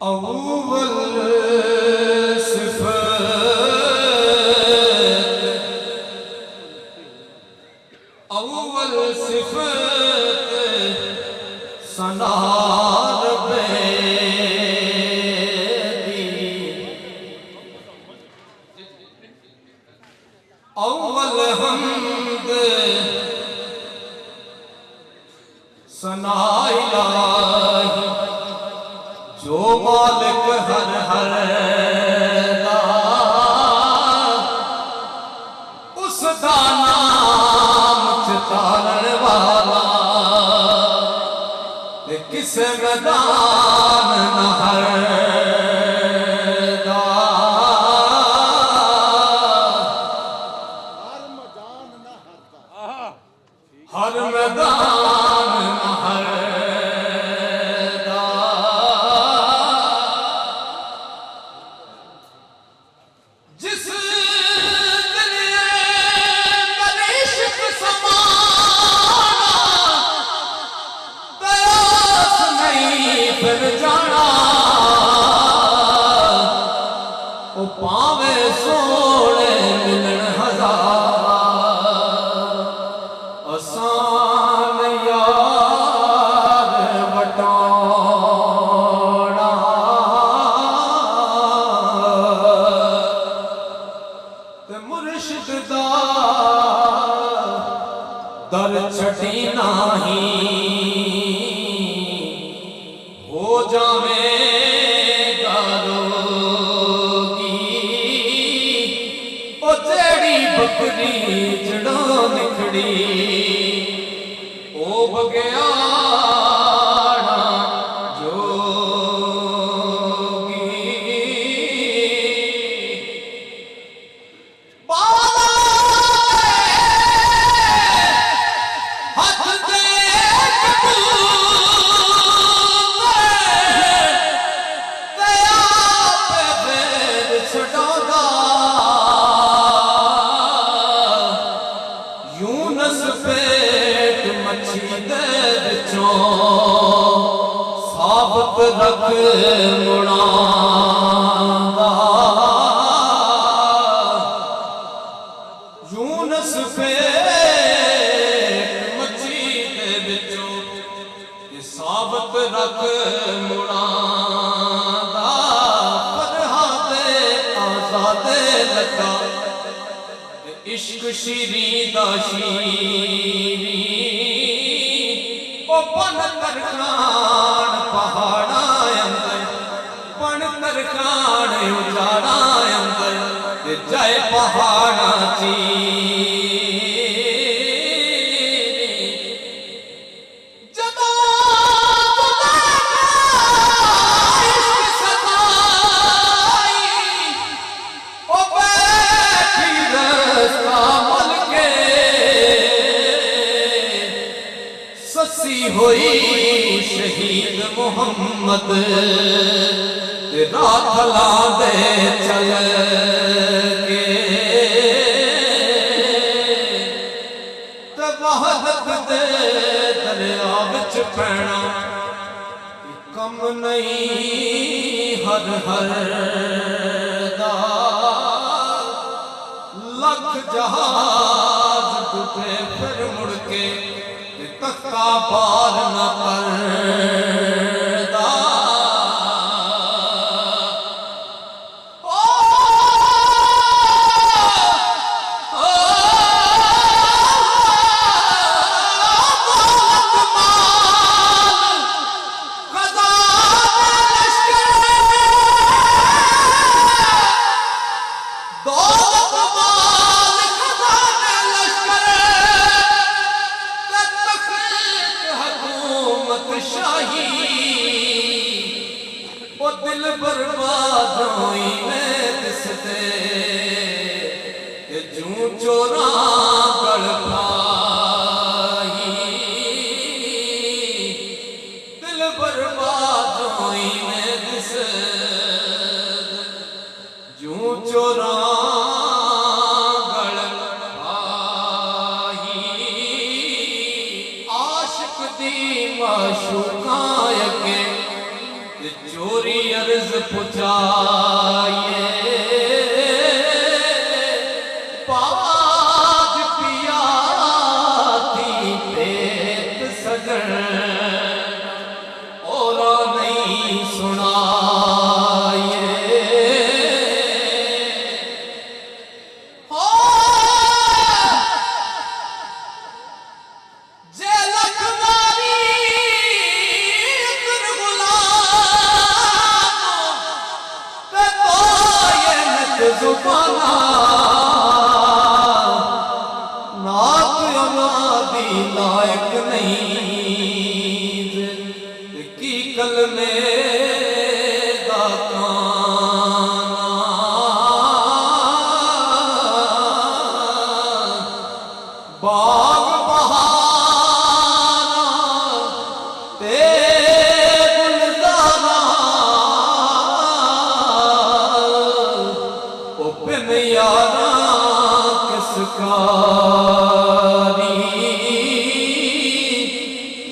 अव्वल सिफत सना रब्बे दी। अव्वल हम्द सना इलाही जो मालिक हर हर दा, उसदा नाम चितारण वाला किस मैदान नहर दा। हर मैदान नहर दा। जिस फिर जाना ओ पावे सोने मिलन हजार, असान यार वटाना ते मुर्शिद दा दर छटी नाही हो जावेगा रोगी। ओ जेड़ी बकरी जड़ों निखड़ी ओ बगयाड़ा जोगी। यूनस पेट मच्छी दे विचों साबत रख मुड़ांदा। यूनस पेट मच्छी दे विचों साबत रख मुड़ांदा। फरहादे आजादे लगा इश्क शीरी दा शीरी ओ पन तरखान पहाड़ा अंदर, पन तरखान उजाड़ा अंदर ते जाए पहाड़ा चीरी। ससी होई शहीद मोहम्मद रात ला दे चल के ते वहदत दे दरिया विच पैना कम नहीं हर हर दा। लख जहाज टूटे फिर मुड़ के तख्ता पार न करदा। शाही ओ दिल बर्बाद होई में दिसदे ते जूं चोरा गल पाई। दिल बर्बाद होई में दिसदे जूं चोरा गल पाई। आशिक दी माशूका के चोरी अर्ज पुचाए पाग पिया थी पेट सजन और नहीं सुनाए हो जे लखवारी जुबाना नात अनादि लायक नहीं की कल में बाग बहाना ते गुलजारा बिन यारा किसका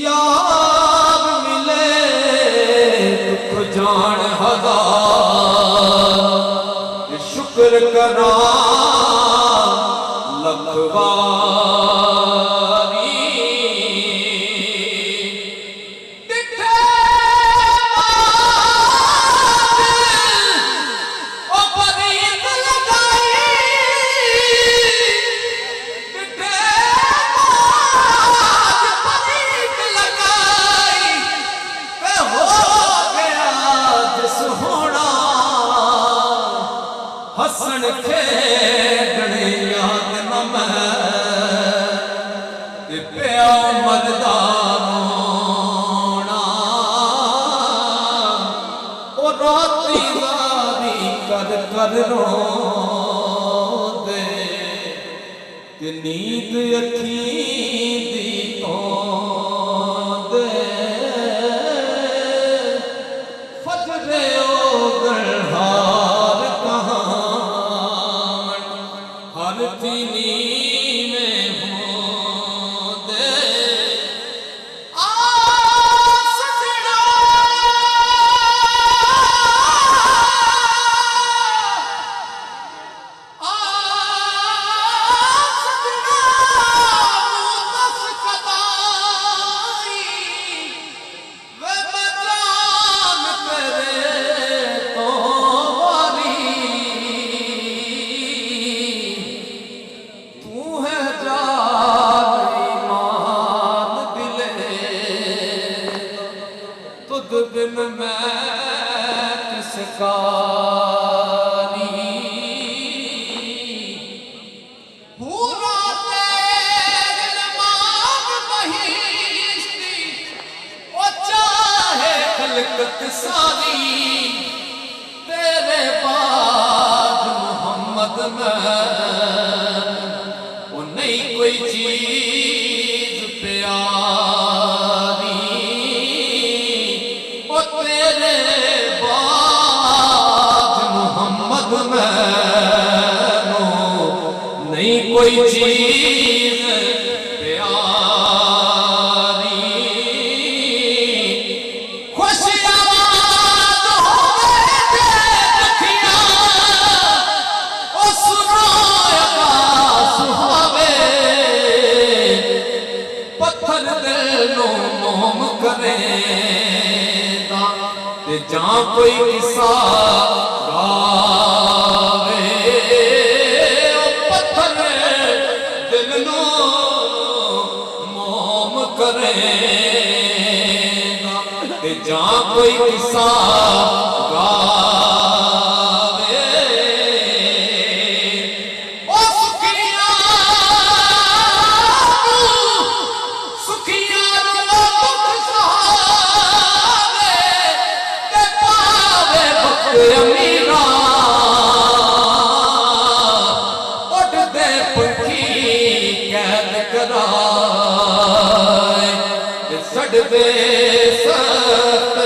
यार मिले दुख जान हजार शुक्र करा लखवारी हसन खेडने याद न मैं प्या मरदाना और राती वारी कर कर रो दे कि नींद अखी दी तो दे फजरे ओगल हार हर तीनी में हो दे सजना सजना दस कदाई वे बजान करे तो वारी तुद बिन मैं किसका खलकत सारी तेरे बाद मोहम्मद में वो नहीं कोई चीज प्यारी वो तेरे बाद मोहम्मद में नहीं कोई चीज जहाँ कोई किस्सा गावे पत्थर दिल नो मोम करे जहाँ कोई किस्सा गावे ओ सुखिया सुखिया अमीरा उठ दे पंखी कैद कराए सड़ दे सत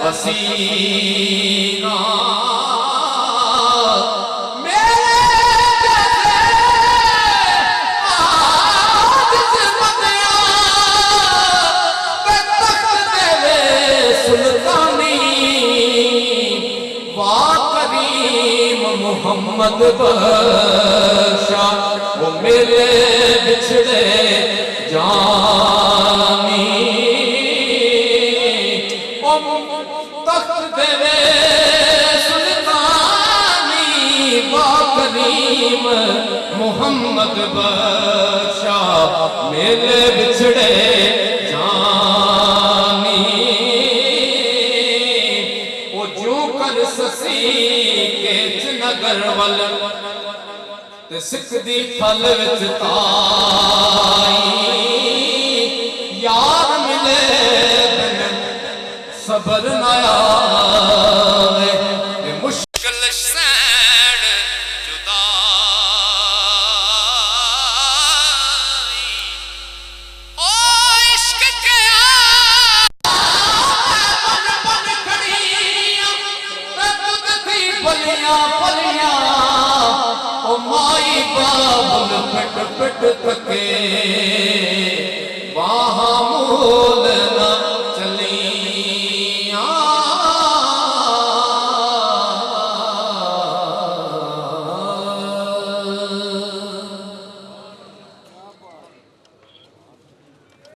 हसीना सुल्तानी करीम मोहम्मद बख्शा वो मेरे बिछड़े जानी ओ तख्त देवे सुल्तानी बा करीम मोहम्मद बख्शा मेरे बिछड़े जानी ओ जो कर ससी के नगर वल ते सिख दी फल विच ताई यार मिले बिन सबर ना आवे मुश्किल सैन जुदाई ओ इश्क के बन बन खड़ियां तब थी पलियां पलियां ओ माई बाबुल पट पट तके बाहा मोल